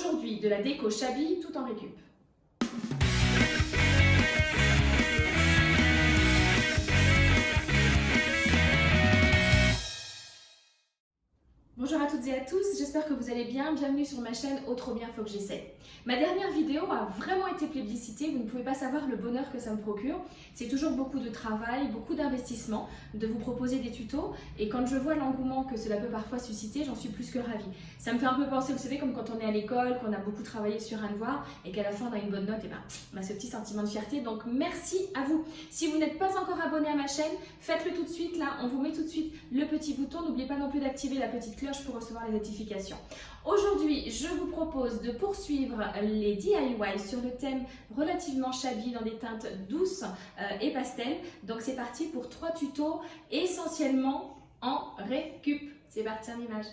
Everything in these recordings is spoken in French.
Aujourd'hui, de la déco Shabby tout en récup. Bonjour à toutes et à tous, j'espère que vous allez bien. Bienvenue sur ma chaîne Oh trop bien, faut que j'essaie. Ma dernière vidéo a vraiment été plébiscitée, vous ne pouvez pas savoir le bonheur que ça me procure. C'est toujours beaucoup de travail, beaucoup d'investissement, de vous proposer des tutos, et quand je vois l'engouement que cela peut parfois susciter, j'en suis plus que ravie. Ça me fait un peu penser, vous savez, comme quand on est à l'école, qu'on a beaucoup travaillé sur un devoir, et qu'à la fin on a une bonne note, et ben, on a ce petit sentiment de fierté, donc merci à vous. Si vous n'êtes pas encore abonné à ma chaîne, faites-le tout de suite, là, on vous met tout de suite le petit bouton, n'oubliez pas non plus d'activer la petite cloche pour recevoir les notifications. Aujourd'hui, je vous propose de poursuivre les DIY sur le thème relativement shabby dans des teintes douces et pastel. Donc c'est parti pour 3 tutos essentiellement en récup. C'est parti en image.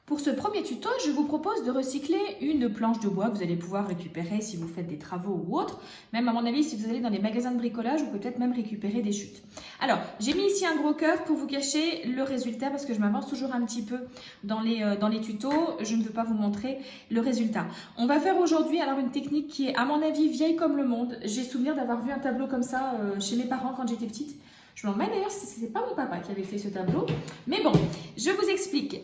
Pour ce premier tuto, je vous propose de recycler une planche de bois que vous allez pouvoir récupérer si vous faites des travaux ou autre. Même à mon avis, si vous allez dans les magasins de bricolage, vous pouvez peut-être même récupérer des chutes. Alors, j'ai mis ici un gros cœur pour vous cacher le résultat parce que je m'avance toujours un petit peu dans les tutos. Je ne veux pas vous montrer le résultat. On va faire aujourd'hui alors une technique qui est à mon avis vieille comme le monde. J'ai souvenir d'avoir vu un tableau comme ça chez mes parents quand j'étais petite. Je m'en mets d'ailleurs, ce n'était pas mon papa qui avait fait ce tableau. Mais bon, je vous explique.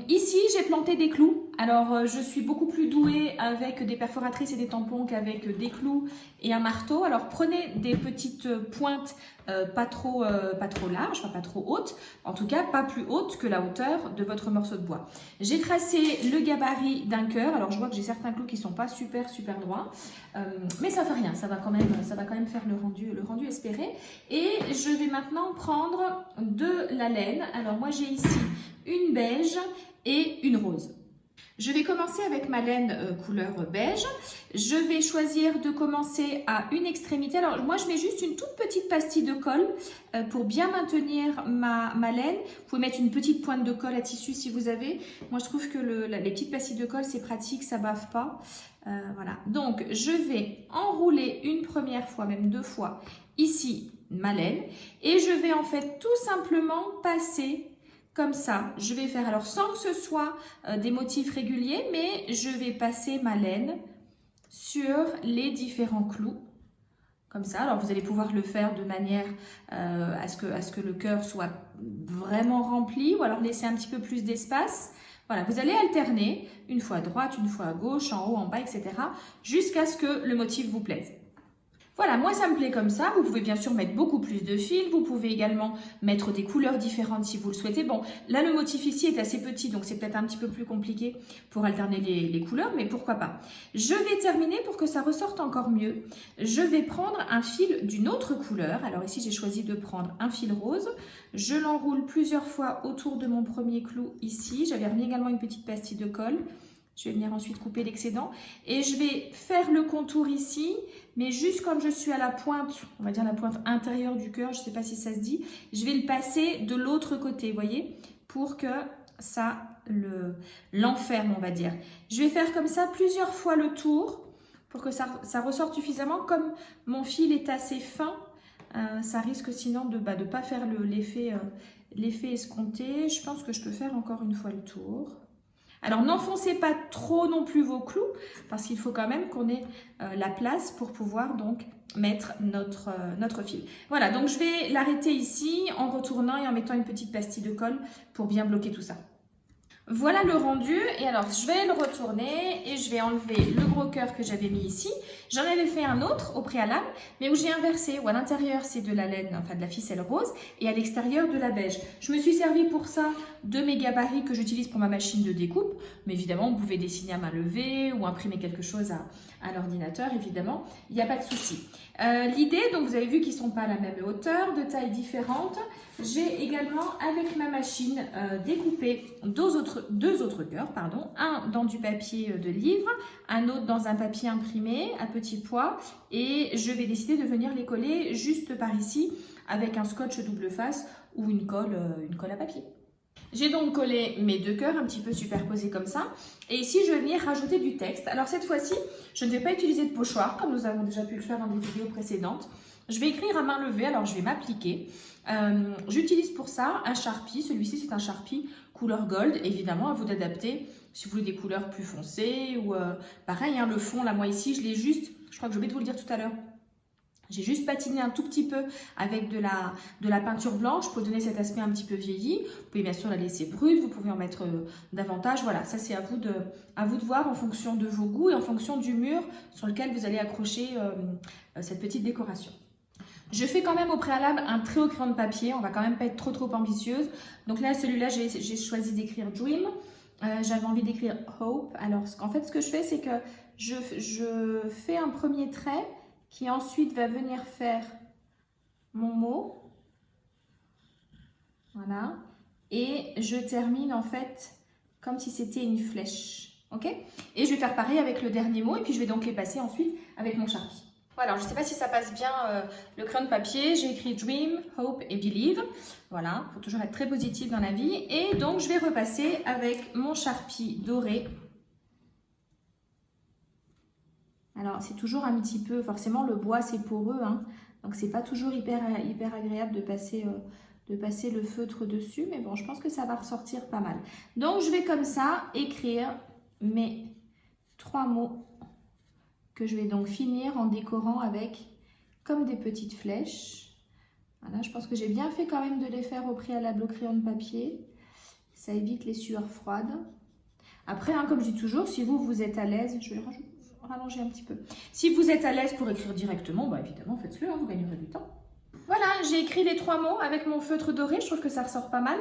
Ici, j'ai planté des clous. Alors, je suis beaucoup plus douée avec des perforatrices et des tampons qu'avec des clous et un marteau. Alors, prenez des petites pointes pas trop larges, enfin pas trop hautes. En tout cas, pas plus hautes que la hauteur de votre morceau de bois. J'ai tracé le gabarit d'un cœur. Alors, je vois que j'ai certains clous qui ne sont pas super droits. Mais ça ne fait rien, ça va quand même faire le rendu espéré. Et je vais maintenant prendre de la laine. Alors moi j'ai ici une beige et une rose. Je vais commencer avec ma laine couleur beige. Je vais choisir de commencer à une extrémité. Alors moi je mets juste une toute petite pastille de colle pour bien maintenir ma laine. Vous pouvez mettre une petite pointe de colle à tissu si vous avez. Moi je trouve que les petites pastilles de colle c'est pratique, ça bave pas. Voilà, donc je vais enrouler une première fois, même 2 fois, ici ma laine, et je vais en fait tout simplement passer comme ça. Je vais faire alors sans que ce soit des motifs réguliers, mais je vais passer ma laine sur les différents clous. Comme ça, alors vous allez pouvoir le faire de manière à ce que le cœur soit vraiment rempli, ou alors laisser un petit peu plus d'espace. Voilà, vous allez alterner, une fois à droite, une fois à gauche, en haut, en bas, etc. jusqu'à ce que le motif vous plaise. Voilà, moi ça me plaît comme ça. Vous pouvez bien sûr mettre beaucoup plus de fils. Vous pouvez également mettre des couleurs différentes si vous le souhaitez. Bon, là le motif ici est assez petit, donc c'est peut-être un petit peu plus compliqué pour alterner les couleurs, mais pourquoi pas. Je vais terminer pour que ça ressorte encore mieux. Je vais prendre un fil d'une autre couleur. Alors ici j'ai choisi de prendre un fil rose. Je l'enroule plusieurs fois autour de mon premier clou ici. J'avais remis également une petite pastille de colle. Je vais venir ensuite couper l'excédent et je vais faire le contour ici, mais juste quand je suis à la pointe, on va dire la pointe intérieure du cœur, je ne sais pas si ça se dit, je vais le passer de l'autre côté, vous voyez, pour que ça l'enferme, on va dire. Je vais faire comme ça plusieurs fois le tour pour que ça ressorte suffisamment. Comme mon fil est assez fin, ça risque sinon de ne pas faire l'effet escompté. Je pense que je peux faire encore une fois le tour. Alors n'enfoncez pas trop non plus vos clous parce qu'il faut quand même qu'on ait la place pour pouvoir donc mettre notre fil. Voilà, donc je vais l'arrêter ici en retournant et en mettant une petite pastille de colle pour bien bloquer tout ça. Voilà le rendu et alors je vais le retourner et je vais enlever le gros cœur que j'avais mis ici. J'en avais fait un autre au préalable mais où j'ai inversé, où à l'intérieur c'est de la laine, enfin de la ficelle rose et à l'extérieur de la beige. Je me suis servi pour ça de mes gabarits que j'utilise pour ma machine de découpe, mais évidemment vous pouvez dessiner à main levée ou imprimer quelque chose à l'ordinateur, évidemment, il n'y a pas de souci. L'idée, donc vous avez vu qu'ils ne sont pas à la même hauteur, de taille différente. J'ai également avec ma machine découpé deux autres cœurs, un dans du papier de livre, un autre dans un papier imprimé à petits pois et je vais décider de venir les coller juste par ici avec un scotch double face ou une colle à papier. J'ai donc collé mes 2 cœurs un petit peu superposés comme ça et ici je vais venir rajouter du texte. Alors cette fois-ci je ne vais pas utiliser de pochoir comme nous avons déjà pu le faire dans des vidéos précédentes. Je vais écrire à main levée, alors je vais m'appliquer. J'utilise pour ça un Sharpie, celui-ci c'est un Sharpie couleur gold, évidemment à vous d'adapter si vous voulez des couleurs plus foncées ou pareil, hein, le fond, là, moi ici, je l'ai juste, je crois que j'ai oublié de vous le dire tout à l'heure, j'ai juste patiné un tout petit peu avec de la peinture blanche pour donner cet aspect un petit peu vieilli. Vous pouvez bien sûr la laisser brute, vous pouvez en mettre davantage. Voilà, ça c'est à vous de voir en fonction de vos goûts et en fonction du mur sur lequel vous allez accrocher cette petite décoration. Je fais quand même au préalable un très haut crayon de papier, on va quand même pas être trop ambitieuse. Donc là, celui-là, j'ai choisi d'écrire Dream. J'avais envie d'écrire Hope. Alors, en fait, ce que je fais, c'est que je fais un premier trait qui ensuite va venir faire mon mot. Voilà. Et je termine en fait comme si c'était une flèche. Ok? Et je vais faire pareil avec le dernier mot et puis je vais donc les passer ensuite avec mon Sharpie. Voilà, alors je ne sais pas si ça passe bien le crayon de papier. J'ai écrit Dream, Hope et Believe. Voilà, il faut toujours être très positif dans la vie. Et donc, je vais repasser avec mon Sharpie doré. Alors, c'est toujours un petit peu, forcément, le bois, c'est poreux. Hein, donc, c'est pas toujours hyper agréable de passer le feutre dessus. Mais bon, je pense que ça va ressortir pas mal. Donc, je vais comme ça écrire mes 3 mots que je vais donc finir en décorant avec comme des petites flèches. Voilà, je pense que j'ai bien fait quand même de les faire au préalable au crayon de papier. Ça évite les sueurs froides. Après, hein, comme je dis toujours, si vous êtes à l'aise, je vais rallonger un petit peu. Si vous êtes à l'aise pour écrire directement, bah évidemment, faites-le, hein, vous gagnerez du temps. Voilà, j'ai écrit les 3 mots avec mon feutre doré, je trouve que ça ressort pas mal.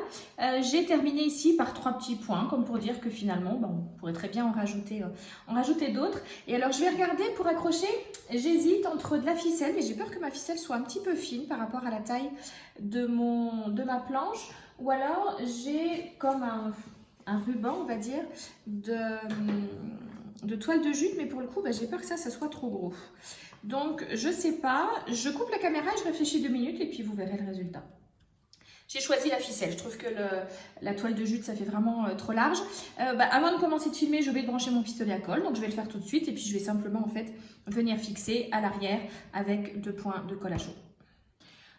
J'ai terminé ici par 3 petits points, comme pour dire que finalement, on pourrait très bien en rajouter d'autres. Et alors, je vais regarder pour accrocher, j'hésite entre de la ficelle, mais j'ai peur que ma ficelle soit un petit peu fine par rapport à la taille de ma planche. Ou alors, j'ai comme un ruban, on va dire, de toile de jute, mais pour le coup, j'ai peur que ça soit trop gros. Donc, je sais pas, je coupe la caméra et je réfléchis 2 minutes et puis vous verrez le résultat. J'ai choisi la ficelle, je trouve que la toile de jute, ça fait vraiment trop large. Avant de commencer de filmer, je vais brancher mon pistolet à colle, donc je vais le faire tout de suite et puis je vais simplement en fait venir fixer à l'arrière avec 2 points de colle à chaud.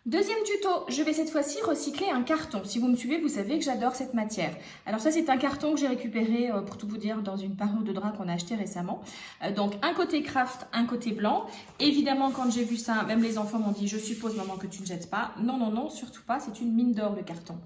Deuxième tuto, je vais cette fois-ci recycler un carton. Si vous me suivez, vous savez que j'adore cette matière. Alors ça, c'est un carton que j'ai récupéré, pour tout vous dire, dans une parure de drap qu'on a acheté récemment. Donc un côté craft, un côté blanc. Évidemment, quand j'ai vu ça, même les enfants m'ont dit, je suppose maman que tu ne jettes pas. Non, non, non, surtout pas, c'est une mine d'or le carton.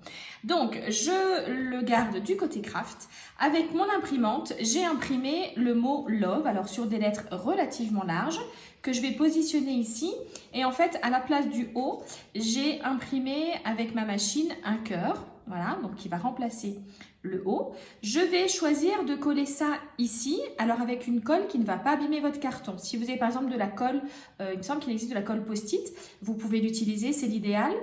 Donc je le garde du côté craft. Avec mon imprimante, j'ai imprimé le mot love, alors sur des lettres relativement larges, que je vais positionner ici. Et en fait, à la place du O, j'ai imprimé avec ma machine un cœur, voilà, donc qui va remplacer le O. Je vais choisir de coller ça ici, alors avec une colle qui ne va pas abîmer votre carton. Si vous avez par exemple de la colle, il me semble qu'il existe de la colle post-it, vous pouvez l'utiliser, c'est l'idéal.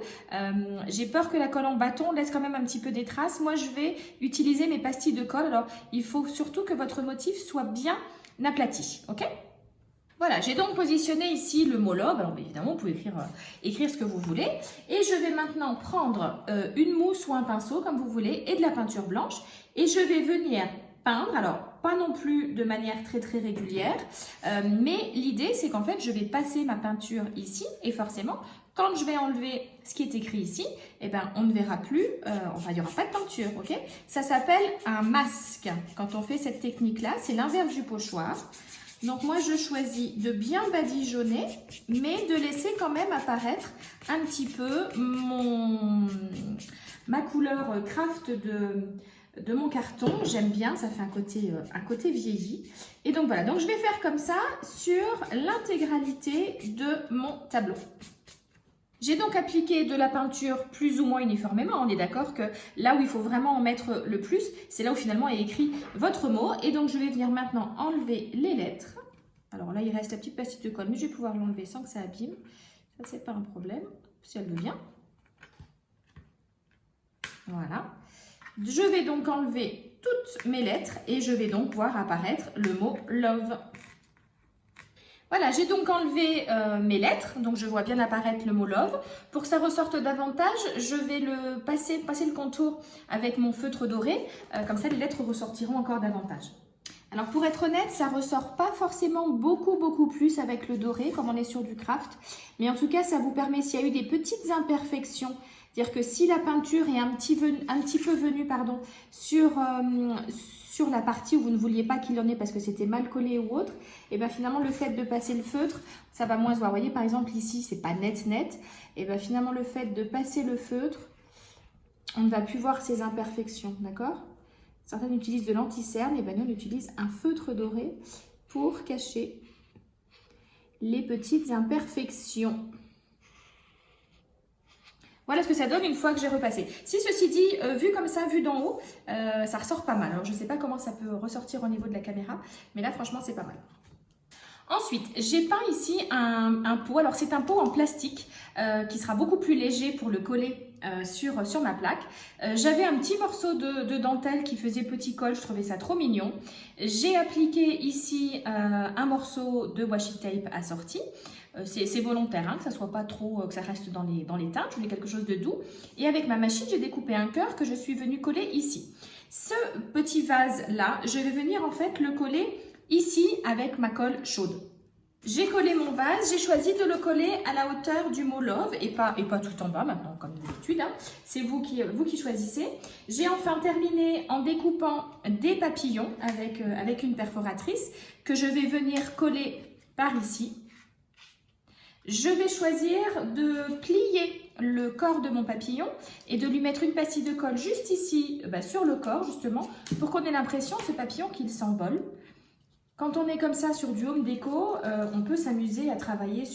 J'ai peur que la colle en bâton laisse quand même un petit peu des traces. Moi, je vais utiliser mes pastilles de colle. Alors, il faut surtout que votre motif soit bien aplati, ok ? Voilà, j'ai donc positionné ici le mot love. Alors évidemment, vous pouvez écrire ce que vous voulez. Et je vais maintenant prendre une mousse ou un pinceau, comme vous voulez, et de la peinture blanche. Et je vais venir peindre, alors pas non plus de manière très régulière, mais l'idée c'est qu'en fait, je vais passer ma peinture ici. Et forcément, quand je vais enlever ce qui est écrit ici, eh ben, on ne verra plus, il n'y aura pas de peinture, ok ? Ça s'appelle un masque. Quand on fait cette technique-là, c'est l'inverse du pochoir. Donc moi, je choisis de bien badigeonner, mais de laisser quand même apparaître un petit peu ma couleur craft de mon carton. J'aime bien, ça fait un côté vieilli. Et donc voilà, donc je vais faire comme ça sur l'intégralité de mon tableau. J'ai donc appliqué de la peinture plus ou moins uniformément. On est d'accord que là où il faut vraiment en mettre le plus, c'est là où finalement est écrit votre mot. Et donc je vais venir maintenant enlever les lettres. Alors là, il reste la petite pastille de colle, mais je vais pouvoir l'enlever sans que ça abîme. Ça, c'est pas un problème, si elle veut bien. Voilà. Je vais donc enlever toutes mes lettres et je vais donc voir apparaître le mot love. Voilà, j'ai donc enlevé mes lettres, donc je vois bien apparaître le mot love. Pour que ça ressorte davantage, je vais passer le contour avec mon feutre doré, comme ça les lettres ressortiront encore davantage. Alors pour être honnête, ça ressort pas forcément beaucoup plus avec le doré, comme on est sur du craft, mais en tout cas ça vous permet, s'il y a eu des petites imperfections, c'est-à-dire que si la peinture est un petit peu venue sur sur la partie où vous ne vouliez pas qu'il en ait parce que c'était mal collé ou autre, et bien finalement le fait de passer le feutre, ça va moins se voir. Vous voyez par exemple ici, c'est pas net, et bien finalement le fait de passer le feutre, on ne va plus voir ces imperfections, d'accord? Certaines utilisent de l'anti-cerne, et bien nous on utilise un feutre doré pour cacher les petites imperfections. Voilà ce que ça donne une fois que j'ai repassé. Si ceci dit, vu comme ça, vu d'en haut, ça ressort pas mal. Alors je ne sais pas comment ça peut ressortir au niveau de la caméra, mais là franchement c'est pas mal. Ensuite, j'ai peint ici un pot. Alors c'est un pot en plastique qui sera beaucoup plus léger pour le coller sur ma plaque. J'avais un petit morceau de dentelle qui faisait petit col, je trouvais ça trop mignon. J'ai appliqué ici un morceau de washi tape assorti. C'est volontaire, hein, que ça soit pas trop, que ça reste dans les teintes. Je voulais quelque chose de doux. Et avec ma machine, j'ai découpé un cœur que je suis venue coller ici. Ce petit vase là, je vais venir en fait le coller ici avec ma colle chaude. J'ai collé mon vase, j'ai choisi de le coller à la hauteur du mot love et pas tout en bas maintenant comme d'habitude. Hein. C'est vous qui choisissez. J'ai enfin terminé en découpant des papillons avec une perforatrice que je vais venir coller par ici. Je vais choisir de plier le corps de mon papillon et de lui mettre une pastille de colle juste ici sur le corps justement pour qu'on ait l'impression, ce papillon, qu'il s'envole. Quand on est comme ça sur du home déco, on peut s'amuser à travailler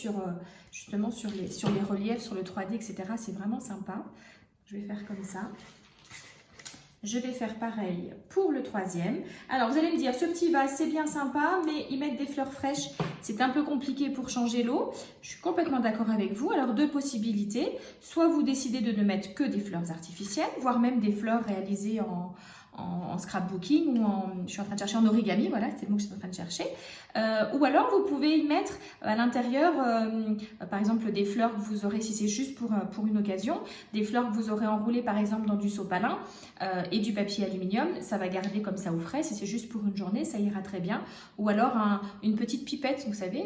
justement sur les reliefs, sur le 3D, etc. C'est vraiment sympa. Je vais faire comme ça. Je vais faire pareil pour le troisième. Alors, vous allez me dire, ce petit vase, c'est bien sympa, mais y mettre des fleurs fraîches, c'est un peu compliqué pour changer l'eau. Je suis complètement d'accord avec vous. Alors, deux possibilités. Soit vous décidez de ne mettre que des fleurs artificielles, voire même des fleurs réalisées en scrapbooking ou je suis en train de chercher en origami, voilà, c'est le mot que je suis en train de chercher. Ou alors, vous pouvez y mettre à l'intérieur, par exemple, des fleurs que vous aurez, si c'est juste pour une occasion, des fleurs que vous aurez enroulées, par exemple, dans du sopalin et du papier aluminium. Ça va garder comme ça au frais. Si c'est juste pour une journée, ça ira très bien. Ou alors, une petite pipette, vous savez,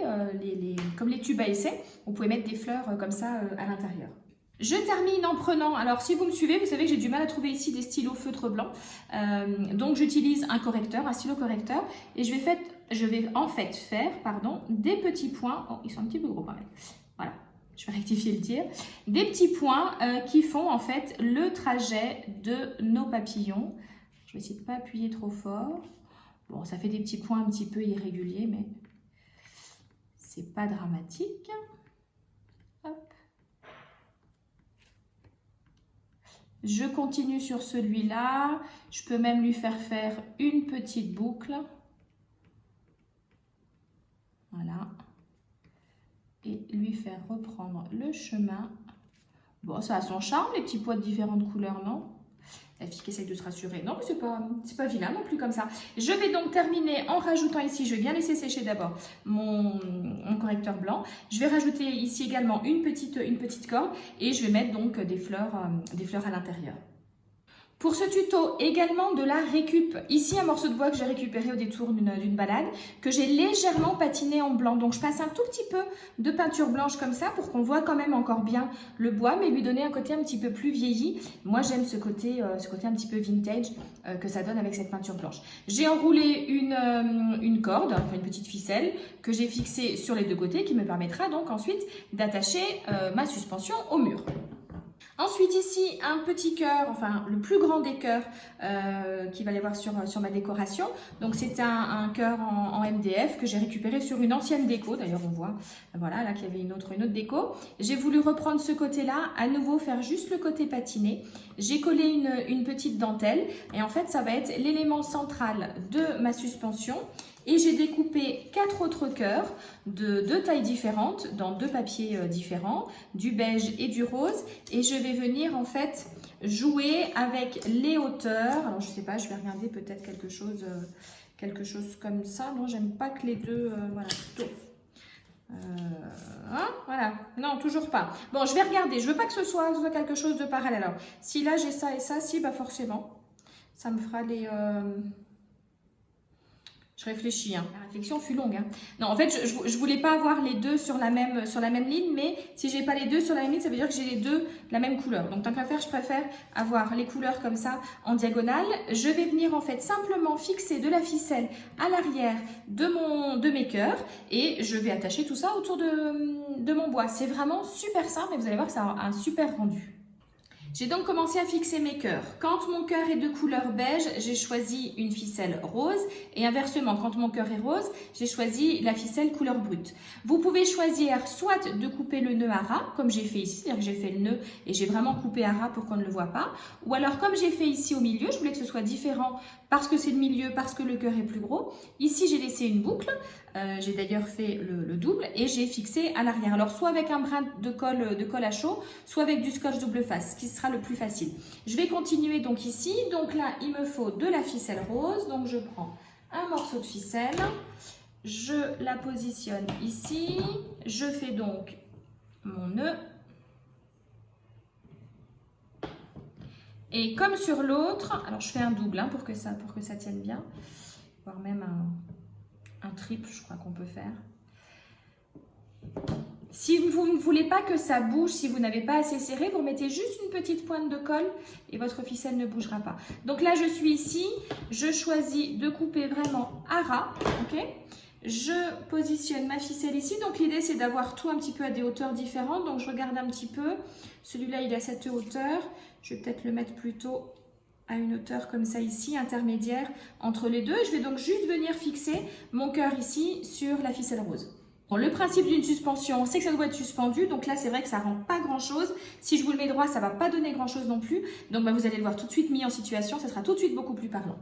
comme les tubes à essai, vous pouvez mettre des fleurs comme ça à l'intérieur. Je termine en prenant, alors si vous me suivez, vous savez que j'ai du mal à trouver ici des stylos feutre blanc. Donc j'utilise un stylo correcteur, et je vais en fait faire des petits points. Oh, ils sont un petit peu gros quand même. Voilà, je vais rectifier le tir. Des petits points qui font en fait le trajet de nos papillons. Je vais essayer de ne pas appuyer trop fort. Bon, ça fait des petits points un petit peu irréguliers, mais c'est pas dramatique. Hop. Je continue sur celui-là. Je peux même lui faire une petite boucle. Voilà. Et lui faire reprendre le chemin. Bon, ça a son charme, les petits pois de différentes couleurs, non? La fille qui essaye de se rassurer. Non, mais c'est pas vilain non plus comme ça. Je vais donc terminer en rajoutant ici, je vais bien laisser sécher d'abord mon correcteur blanc. Je vais rajouter ici également une petite corde et je vais mettre donc des fleurs à l'intérieur. Pour ce tuto, également de la récup. Ici, un morceau de bois que j'ai récupéré au détour d'une balade, que j'ai légèrement patiné en blanc. Donc, je passe un tout petit peu de peinture blanche comme ça pour qu'on voit quand même encore bien le bois, mais lui donner un côté un petit peu plus vieilli. Moi, j'aime ce côté un petit peu vintage que ça donne avec cette peinture blanche. J'ai enroulé une corde, enfin une petite ficelle, que j'ai fixée sur les deux côtés, qui me permettra donc ensuite d'attacher ma suspension au mur. Ensuite ici, un petit cœur, enfin le plus grand des cœurs qu'il va y avoir sur ma décoration. Donc c'est un cœur en MDF que j'ai récupéré sur une ancienne déco. D'ailleurs on voit, voilà, là qu'il y avait une autre déco. J'ai voulu reprendre ce côté-là, à nouveau faire juste le côté patiné. J'ai collé une petite dentelle et en fait ça va être l'élément central de ma suspension. Et j'ai découpé 4 autres cœurs de 2 tailles différentes, dans 2 papiers différents, du beige et du rose. Et je vais venir en fait jouer avec les hauteurs. Alors je sais pas, je vais regarder peut-être quelque chose comme ça. Non, j'aime pas que les deux, voilà, plutôt. Voilà, non, toujours pas. Bon, je vais regarder, je veux pas que ce soit quelque chose de parallèle. Alors, si là j'ai ça et ça, si, bah forcément, ça me fera Je réfléchis, hein. La réflexion fut longue. Hein. Non, en fait, je voulais pas avoir les deux sur la même ligne, mais si j'ai pas les deux sur la même ligne, ça veut dire que j'ai les deux de la même couleur. Donc, tant qu'à faire, je préfère avoir les couleurs comme ça en diagonale. Je vais venir en fait simplement fixer de la ficelle à l'arrière de mes cœurs et je vais attacher tout ça autour de mon bois. C'est vraiment super simple et vous allez voir que ça a un super rendu. J'ai donc commencé à fixer mes cœurs. Quand mon cœur est de couleur beige, j'ai choisi une ficelle rose et inversement, quand mon cœur est rose, j'ai choisi la ficelle couleur brute. Vous pouvez choisir soit de couper le nœud à ras, comme j'ai fait ici, c'est-à-dire que j'ai fait le nœud et j'ai vraiment coupé à ras pour qu'on ne le voit pas, ou alors comme j'ai fait ici au milieu, je voulais que ce soit différent parce que c'est le milieu, parce que le cœur est plus gros. Ici, j'ai laissé une boucle, j'ai d'ailleurs fait le double et j'ai fixé à l'arrière. Alors, soit avec un brin de colle à chaud, soit avec du scotch double face, ce qui sera le plus facile. Je vais continuer donc ici. Donc là, il me faut de la ficelle rose. Donc, je prends un morceau de ficelle, je la positionne ici, je fais donc mon nœud. Et comme sur l'autre, alors je fais un double hein, pour que ça tienne bien, voire même un triple, je crois qu'on peut faire. Si vous ne voulez pas que ça bouge, si vous n'avez pas assez serré, vous mettez juste une petite pointe de colle et votre ficelle ne bougera pas. Donc là, je suis ici, je choisis de couper vraiment à ras, ok ? Je positionne ma ficelle ici, donc l'idée c'est d'avoir tout un petit peu à des hauteurs différentes, donc je regarde un petit peu, celui-là il est à cette hauteur, je vais peut-être le mettre plutôt à une hauteur comme ça ici, intermédiaire entre les deux, je vais donc juste venir fixer mon cœur ici sur la ficelle rose. Bon, le principe d'une suspension, c'est que ça doit être suspendu, donc là c'est vrai que ça ne rend pas grand chose, si je vous le mets droit ça ne va pas donner grand chose non plus, donc vous allez le voir tout de suite mis en situation, ça sera tout de suite beaucoup plus parlant.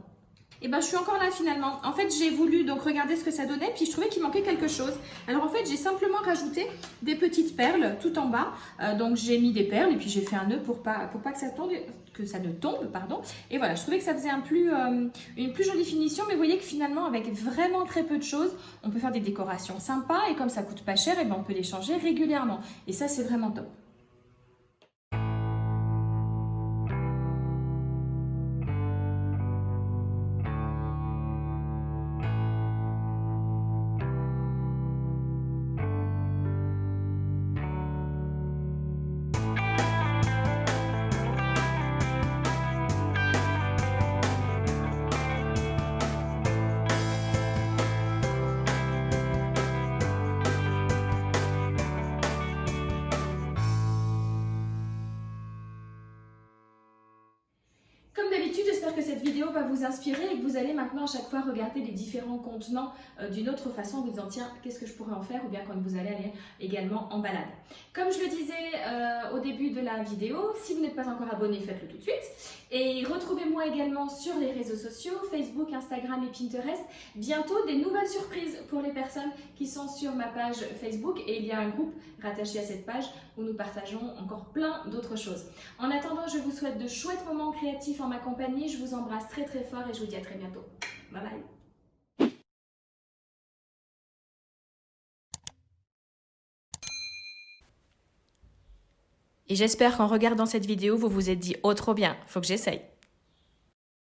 Et je suis encore là finalement. En fait, j'ai voulu donc regarder ce que ça donnait, puis je trouvais qu'il manquait quelque chose. Alors en fait, j'ai simplement rajouté des petites perles tout en bas. Donc j'ai mis des perles et puis j'ai fait un nœud pour pas que ça ne tombe, pardon. Et voilà, je trouvais que ça faisait une plus jolie finition, mais vous voyez que finalement, avec vraiment très peu de choses, on peut faire des décorations sympas et comme ça coûte pas cher, et on peut les changer régulièrement. Et ça, c'est vraiment top. Comme d'habitude, j'espère que cette vidéo va vous inspirer et que vous allez maintenant à chaque fois regarder les différents contenants d'une autre façon en vous disant tiens, qu'est-ce que je pourrais en faire, ou bien quand vous allez aller également en balade. Comme je le disais au début de la vidéo, si vous n'êtes pas encore abonné, faites-le tout de suite. Et retrouvez-moi également sur les réseaux sociaux, Facebook, Instagram et Pinterest. Bientôt des nouvelles surprises pour les personnes qui sont sur ma page Facebook, et il y a un groupe rattaché à cette page où nous partageons encore plein d'autres choses. En attendant, je vous souhaite de chouettes moments créatifs en ma compagnie. Je vous embrasse très très fort et je vous dis à très bientôt. Bye bye. Et j'espère qu'en regardant cette vidéo, vous vous êtes dit « Oh trop bien, faut que j'essaye ».